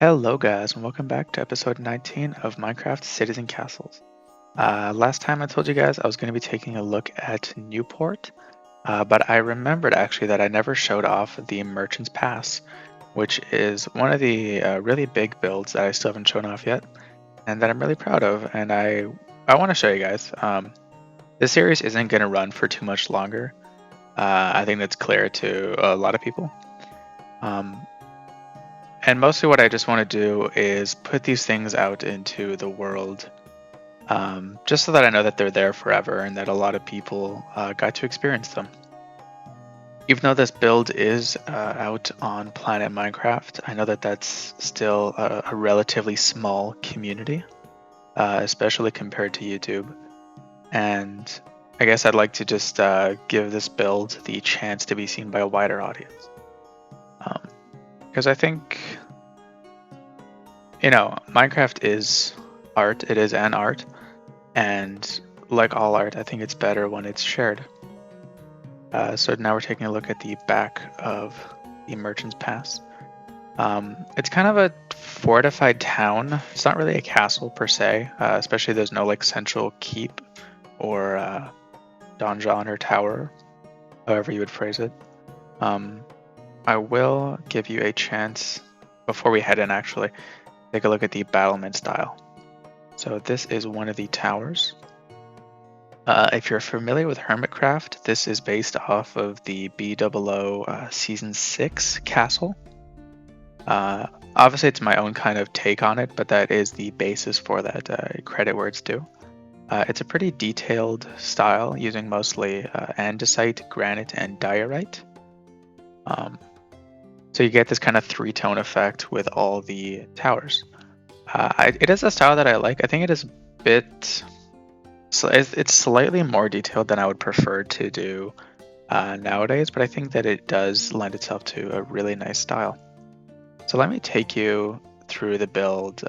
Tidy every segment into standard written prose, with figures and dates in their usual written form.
Hello guys and welcome back to episode 19 of Minecraft Cities and Castles. Last time I told you guys I was going to be taking a look at Newport, but I remembered actually that I never showed off the Merchant's Pass, which is one of the really big builds that I still haven't shown off yet, and that I'm really proud of, and I want to show you guys. This series isn't going to run for too much longer. I think that's clear to a lot of people. And mostly what I just want to do is put these things out into the world, just so that I know that they're there forever and that a lot of people got to experience them. Even though this build is out on Planet Minecraft, I know that that's still a relatively small community, especially compared to YouTube. And I guess I'd like to just give this build the chance to be seen by a wider audience. Because I think, Minecraft is art. It is an art. And like all art, I think it's better when it's shared. So now we're taking a look at the back of the Merchant's Pass. It's kind of a fortified town. It's not really a castle per se, especially there's no like central keep or donjon or tower, however you would phrase it. I will give you a chance, before we head in actually, take a look at the battlement style. So this is one of the towers. If you're familiar with Hermitcraft, this is based off of the BOO Season 6 castle. Obviously it's my own kind of take on it, but that is the basis for that, credit where it's due. It's a pretty detailed style, using mostly andesite, granite, and diorite. So you get this kind of three-tone effect with all the towers. It is a style that I like. I think it is a bit... it's slightly more detailed than I would prefer to do nowadays, but I think that it does lend itself to a really nice style. So let me take you through the build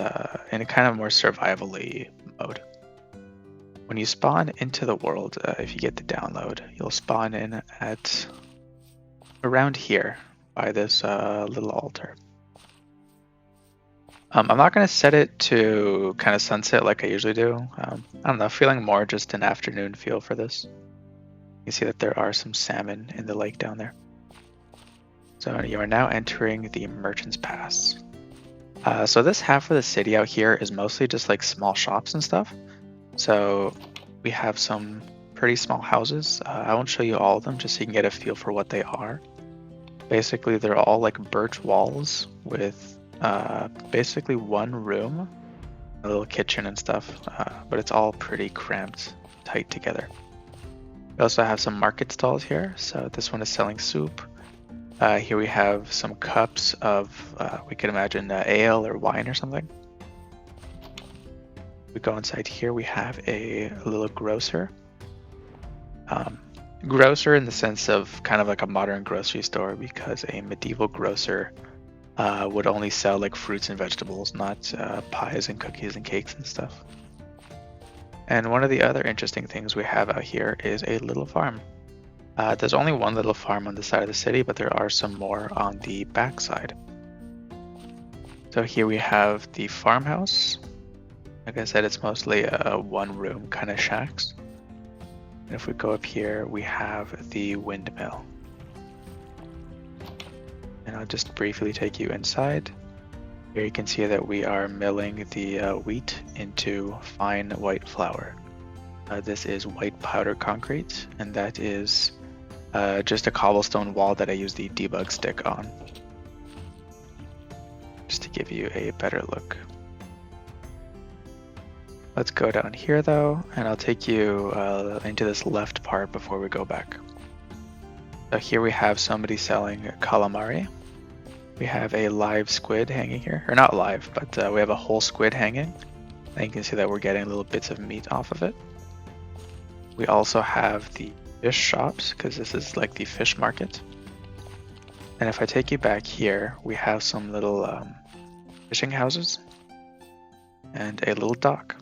in a kind of more survival-y mode. When you spawn into the world, if you get the download, you'll spawn in at around here by this little altar. I'm not going to set it to kind of sunset like I usually do. I don't know, feeling more just an afternoon feel for this. You can see that there are some salmon in the lake down there. So you are now entering the Merchant's Pass. So this half of the city out here is mostly just like small shops and stuff. So we have some pretty small houses. I won't show you all of them just so you can get a feel for what they are. Basically, they're all like birch walls with basically one room, a little kitchen and stuff, but it's all pretty cramped, tight together. We also have some market stalls here. So this one is selling soup. Here we have some cups of, we could imagine ale or wine or something. We go inside here, we have a little grocer. Grocer in the sense of kind of like a modern grocery store, because a medieval grocer would only sell like fruits and vegetables, not pies and cookies and cakes and stuff. And one of the other interesting things we have out here is a little farm. There's only one little farm on the side of the city, but there are some more on the back side. So here we have the farmhouse. Like I said, it's mostly a one-room kind of shacks. And if we go up here, we have the windmill. And I'll just briefly take you inside. Here you can see that we are milling the wheat into fine white flour. This is white powder concrete, and that is just a cobblestone wall that I use the debug stick on. Just to give you a better look. Let's go down here though, and I'll take you into this left part before we go back. So here we have somebody selling calamari. We have a live squid hanging here, or not live, but we have a whole squid hanging. And you can see that we're getting little bits of meat off of it. We also have the fish shops, because this is like the fish market. And if I take you back here, we have some little fishing houses and a little dock.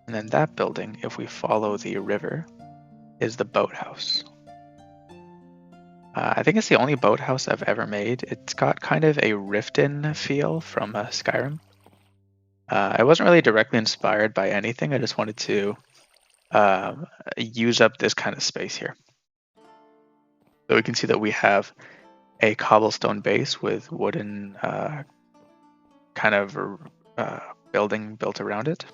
And then that building, if we follow the river, is the boathouse. I think it's the only boathouse I've ever made. It's got kind of a Riften feel from Skyrim. I wasn't really directly inspired by anything. I just wanted to use up this kind of space here. So we can see that we have a cobblestone base with wooden kind of building built around it,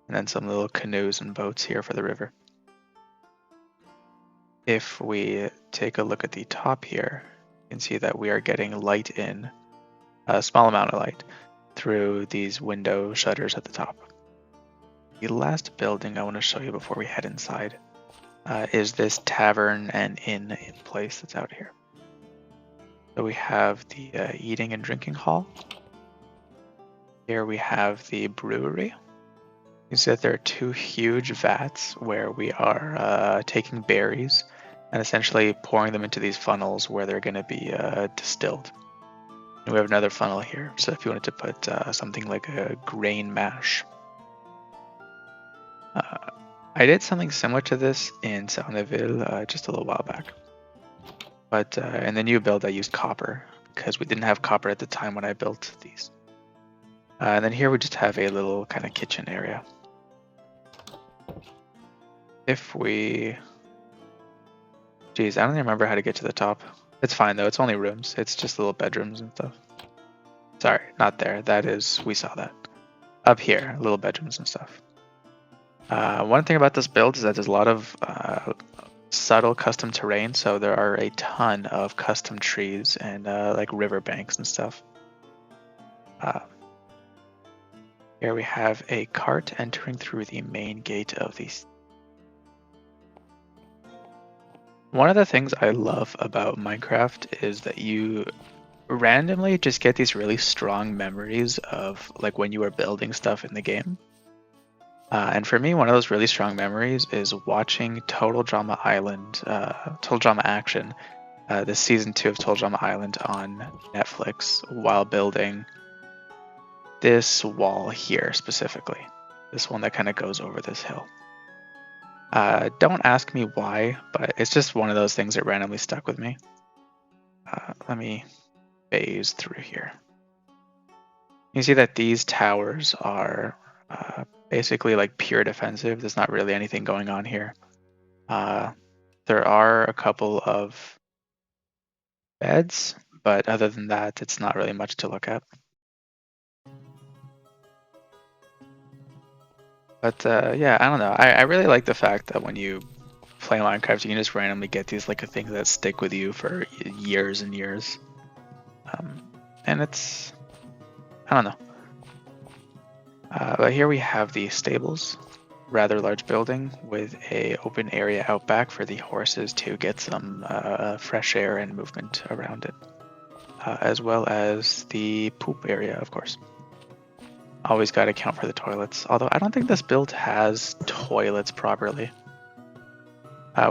and then some little canoes and boats here for the river. If we take a look at the top here, you can see that we are getting light in, a small amount of light, through these window shutters at the top. The last building I want to show you before we head inside is this tavern and inn in place that's out here. So we have the eating and drinking hall. Here we have the brewery. You can see that there are two huge vats where we are taking berries and essentially pouring them into these funnels where they're going to be distilled. And we have another funnel here, so if you wanted to put something like a grain mash. I did something similar to this in Sauneville just a little while back. But in the new build I used copper, because we didn't have copper at the time when I built these. And then here we just have a little kind of kitchen area. If we... Geez, I don't even remember how to get to the top. It's fine though, it's only rooms. It's just little bedrooms and stuff. Sorry, not there. That is, we saw that. Up here, little bedrooms and stuff. One thing about this build is that there's a lot of subtle custom terrain, so there are a ton of custom trees and like river banks and stuff. Here we have a cart entering through the main gate of the... One of the things I love about Minecraft is that you randomly just get these really strong memories of like when you were building stuff in the game. And for me, one of those really strong memories is watching Total Drama Action, the season 2 of Total Drama Island on Netflix while building this wall here specifically. This one that kind of goes over this hill. Don't ask me why, but it's just one of those things that randomly stuck with me. Let me phase through here. You can see that these towers are basically like pure defensive. There's not really anything going on here. There are a couple of beds, but other than that, it's not really much to look at. But yeah, I don't know. I really like the fact that when you play Minecraft, you can just randomly get these like things that stick with you for years and years. And it's, I don't know. But here we have the stables, rather large building with a open area out back for the horses to get some fresh air and movement around it, as well as the poop area, of course. Always got to account for the toilets, although I don't think this build has toilets properly.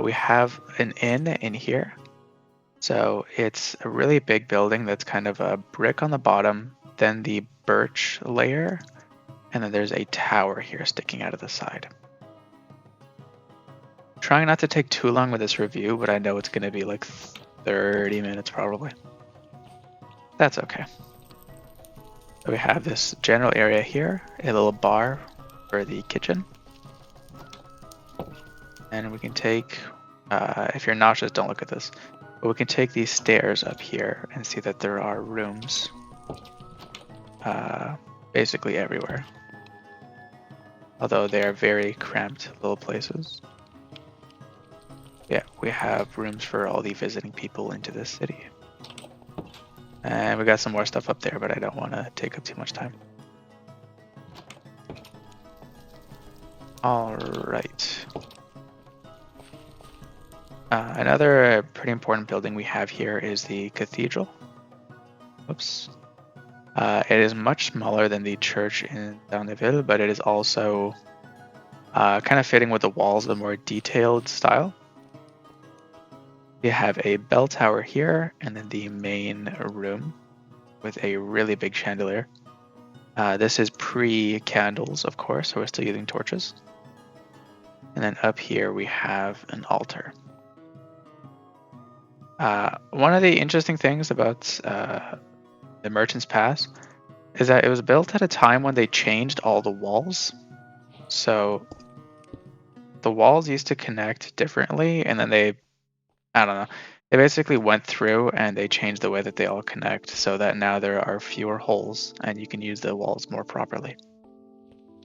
We have an inn in here, so it's a really big building that's kind of a brick on the bottom, then the birch layer, and then there's a tower here sticking out of the side. Trying not to take too long with this review, but I know it's going to be like 30 minutes probably. That's okay. So we have this general area here, a little bar for the kitchen. And we can take, if you're nauseous, don't look at this, but we can take these stairs up here and see that there are rooms basically everywhere. Although they are very cramped little places. Yeah, we have rooms for all the visiting people into this city. And we got some more stuff up there, but I don't want to take up too much time. All right. Another pretty important building we have here is the cathedral. Oops. It is much smaller than the church in Sauneville, but it is also kind of fitting with the walls, a more detailed style. We have a bell tower here, and then the main room with a really big chandelier. This is pre-candles, of course, so we're still using torches. And then up here we have an altar. One of the interesting things about the Merchant's Pass is that it was built at a time when they changed all the walls. So the walls used to connect differently, and then I don't know, they basically went through and they changed the way that they all connect so that now there are fewer holes and you can use the walls more properly.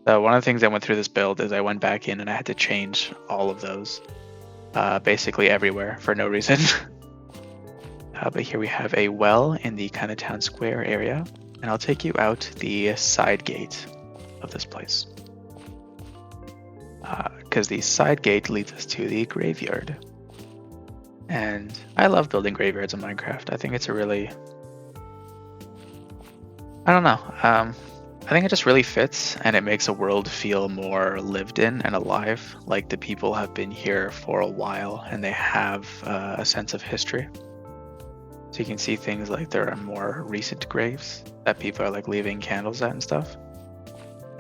So one of the things I went through this build is I went back in and I had to change all of those basically everywhere for no reason. But here we have a well in the kind of town square area, and I'll take you out the side gate of this place. Because the side gate leads us to the graveyard. And I love building graveyards in Minecraft. I think it's a really... I don't know. I think it just really fits, and it makes a world feel more lived in and alive. Like the people have been here for a while, and they have a sense of history. So you can see things like there are more recent graves that people are like leaving candles at and stuff.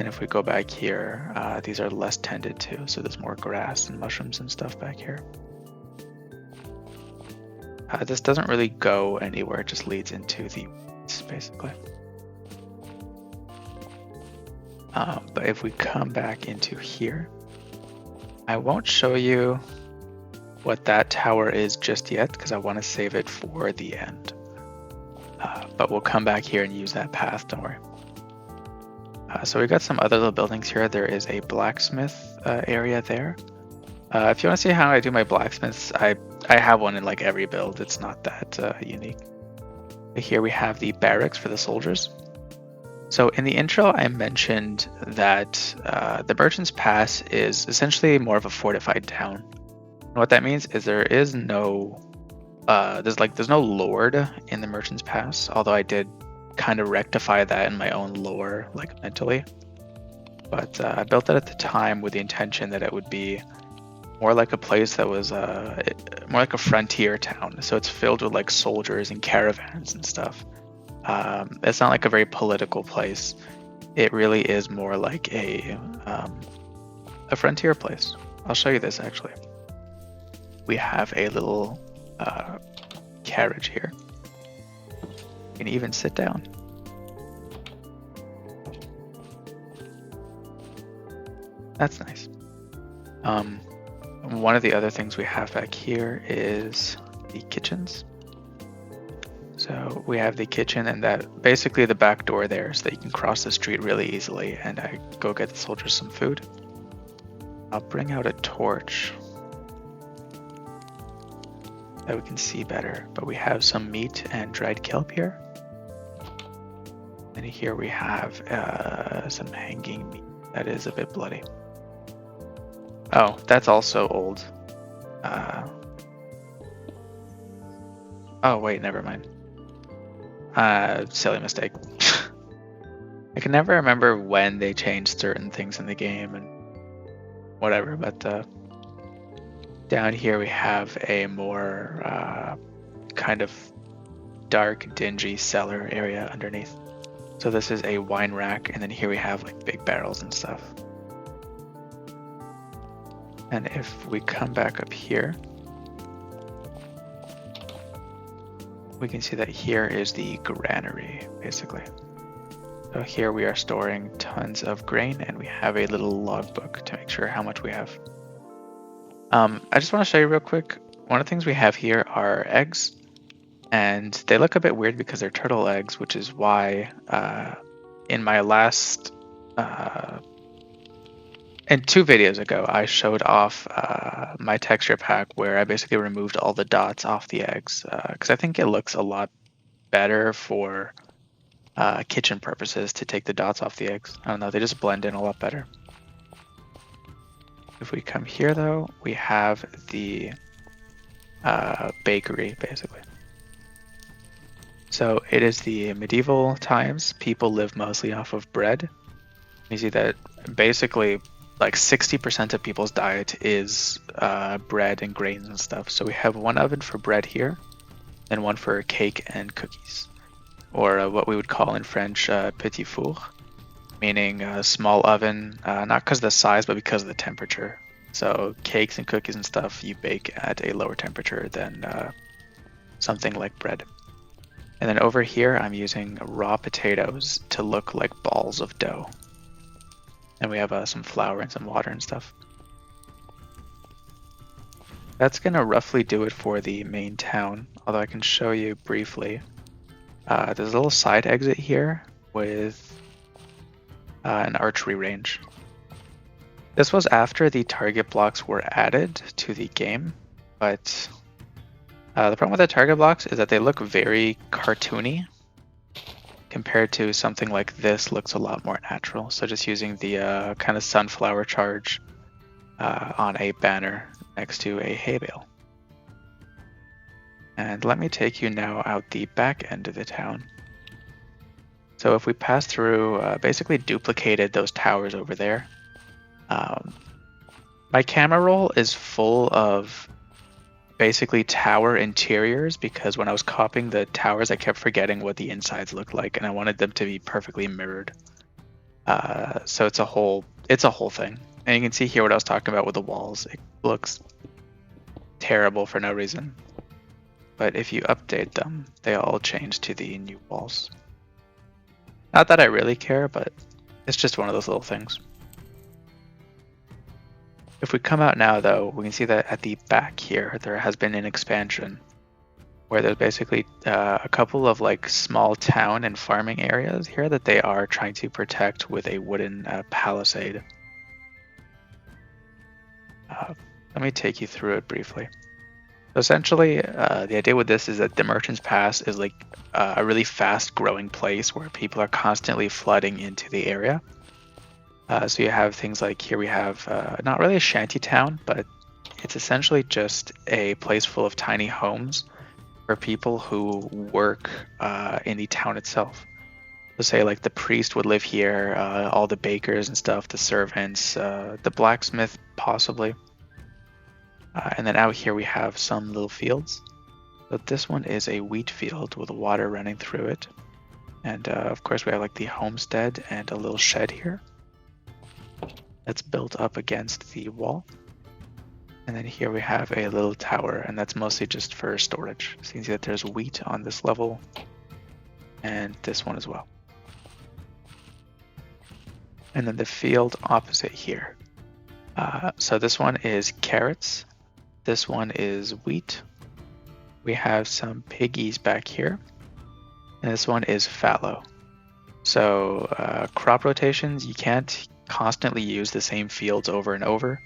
And if we go back here, these are less tended to, so there's more grass and mushrooms and stuff back here. This doesn't really go anywhere, it just leads into the woods, basically. But if we come back into here, I won't show you what that tower is just yet because I want to save it for the end. But we'll come back here and use that path, don't worry. So we got some other little buildings here. There is a blacksmith area there. If you want to see how I do my blacksmiths, I have one in like every build. It's not that unique. But here we have the barracks for the soldiers. So in the intro, I mentioned that the Merchant's Pass is essentially more of a fortified town. And what that means is there is no, there's no lord in the Merchant's Pass. Although I did kind of rectify that in my own lore, like mentally. But I built it at the time with the intention that it would be more like a place that was more like a frontier town. So it's filled with like soldiers and caravans and stuff. It's not like a very political place. It really is more like a frontier place. I'll show you this actually. We have a little carriage here. You can even sit down. That's nice. One of the other things we have back here is the kitchens. So we have the kitchen and that basically the back door there so that you can cross the street really easily and I go get the soldiers some food. I'll bring out a torch that we can see better, but we have some meat and dried kelp here. And here we have some hanging meat that is a bit bloody. Oh, that's also old. Oh wait, never mind. Silly mistake. I can never remember when they changed certain things in the game and whatever, but down here we have a more kind of dark, dingy cellar area underneath. So this is a wine rack, and then here we have like big barrels and stuff. And if we come back up here, we can see that here is the granary, basically. So here we are storing tons of grain, and we have a little logbook to make sure how much we have. I just want to show you real quick. One of the things we have here are eggs, and they look a bit weird because they're turtle eggs, which is why in my last... in 2 videos ago, I showed off my texture pack where I basically removed all the dots off the eggs because I think it looks a lot better for kitchen purposes to take the dots off the eggs. I don't know, they just blend in a lot better. If we come here though, we have the bakery basically. So it is the medieval times. People live mostly off of bread. You see that basically like 60% of people's diet is bread and grains and stuff. So we have one oven for bread here, and one for cake and cookies, or what we would call in French petit four, meaning a small oven, not because of the size, but because of the temperature. So cakes and cookies and stuff you bake at a lower temperature than something like bread. And then over here, I'm using raw potatoes to look like balls of dough. And we have some flour and some water and stuff. That's going to roughly do it for the main town, although I can show you briefly. There's a little side exit here with an archery range. This was after the target blocks were added to the game, but the problem with the target blocks is that they look very cartoony compared to something like this looks a lot more natural. So just using the kind of sunflower charge on a banner next to a hay bale. And let me take you now out the back end of the town. So if we pass through, basically duplicated those towers over there. My camera roll is full of basically tower interiors because when I was copying the towers, I kept forgetting what the insides looked like, and I wanted them to be perfectly mirrored. So it's a whole thing. And you can see here what I was talking about with the walls. It looks terrible for no reason. But if you update them, they all change to the new walls. Not that I really care, but it's just one of those little things. If we come out now, though, we can see that at the back here, there has been an expansion where there's basically a couple of like small town and farming areas here that they are trying to protect with a wooden palisade. Let me take you through it briefly. So essentially, the idea with this is that the Merchant's Pass is like a really fast growing place where people are constantly flooding into the area. So you have things like here we have not really a shanty town, but it's essentially just a place full of tiny homes for people who work in the town itself. So say like the priest would live here, all the bakers and stuff, the servants, the blacksmith possibly. And then out here we have some little fields. So this one is a wheat field with water running through it. And of course we have like the homestead and a little shed here that's built up against the wall. And then here we have a little tower, and that's mostly just for storage. So you can see that there's wheat on this level and this one as well. And then the field opposite here. So this one is carrots. This one is wheat. We have some piggies back here. And this one is fallow. So crop rotations, you can't constantly use the same fields over and over.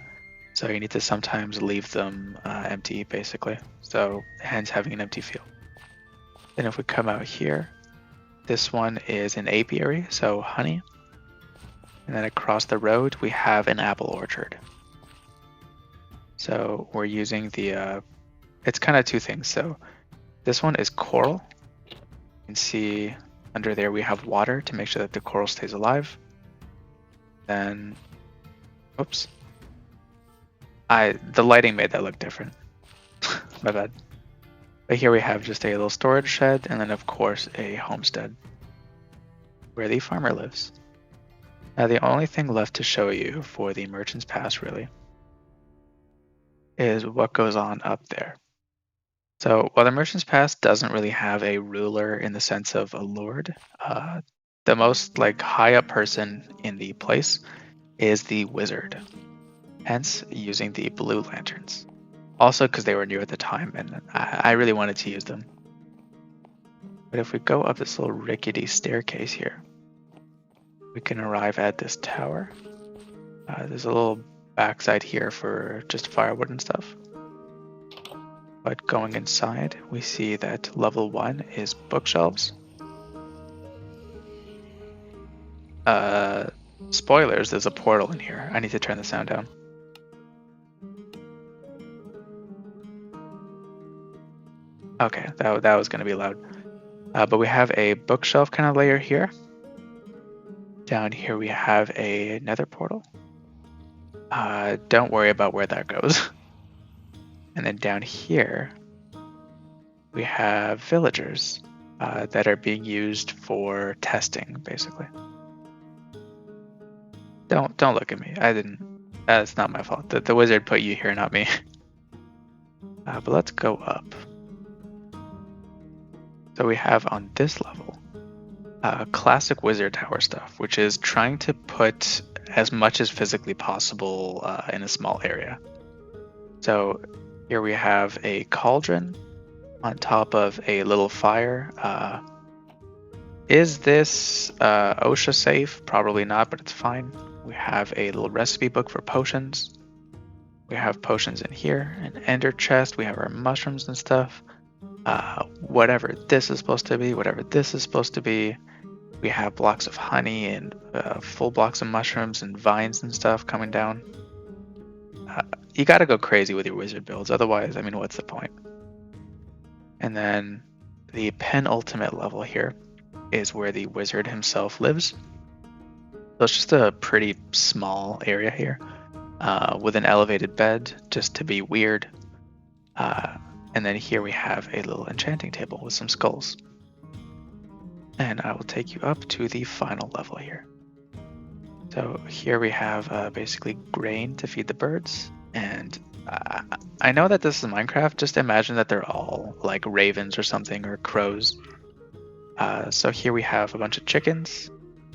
So you need to sometimes leave them empty, basically. So hence having an empty field. Then if we come out here, this one is an apiary, so honey. And then across the road, we have an apple orchard. So we're using the, it's kind of two things. So this one is coral. You can see under there we have water to make sure that the coral stays alive. Then, oops. The lighting made that look different. My bad. But here we have just a little storage shed, and then of course a homestead where the farmer lives. Now the only thing left to show you for the Merchant's Pass really is what goes on up there. So while the Merchant's Pass doesn't really have a ruler in the sense of a lord, the most like high up person in the place is the wizard. Hence using the blue lanterns. Also because they were new at the time and I really wanted to use them. But if we go up this little rickety staircase here, we can arrive at this tower. There's a little backside here for just firewood and stuff. But going inside, we see that level 1 is bookshelves. Spoilers, there's a portal in here. I need to turn the sound down. Okay, that was going to be loud. But we have a bookshelf kind of layer here. Down here we have a nether portal. Don't worry about where that goes. And then down here, we have villagers that are being used for testing, basically. Don't look at me. I didn't. That's not my fault. The wizard put you here, not me. But let's go up. So we have on this level classic wizard tower stuff, which is trying to put as much as physically possible in a small area. So here we have a cauldron on top of a little fire. Is this OSHA safe? Probably not, but it's fine. We have a little recipe book for potions. We have potions in here, an ender chest. We have our mushrooms and stuff. Whatever this is supposed to be, whatever this is supposed to be. We have blocks of honey and full blocks of mushrooms and vines and stuff coming down. You gotta go crazy with your wizard builds, otherwise, I mean, what's the point? And then the penultimate level here is where the wizard himself lives. So it's just a pretty small area here with an elevated bed, just to be weird. And then here we have a little enchanting table with some skulls. And I will take you up to the final level here. So here we have basically grain to feed the birds. And I know that this is Minecraft, just imagine that they're all like ravens or something, or crows. So here we have a bunch of chickens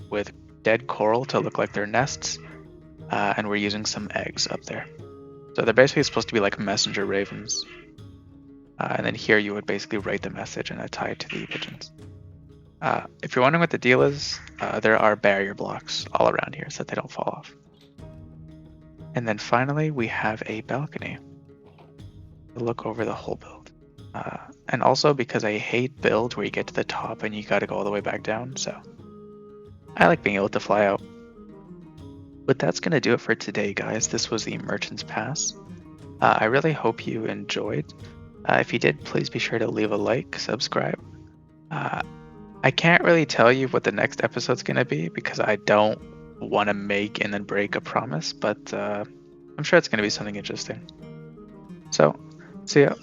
with dead coral to look like their nests. And we're using some eggs up there. So they're basically supposed to be like messenger ravens. And then here you would basically write the message and tie it to the pigeons. If you're wondering what the deal is, there are barrier blocks all around here so that they don't fall off. And then finally, we have a balcony to look over the whole build. And also because I hate builds where you get to the top and you gotta go all the way back down, so I like being able to fly out. But that's gonna do it for today, guys. This was the Merchant's Pass. I really hope you enjoyed. If you did, please be sure to leave a like, subscribe. I can't really tell you what the next episode's going to be because I don't want to make and then break a promise, but I'm sure it's going to be something interesting. So, see ya.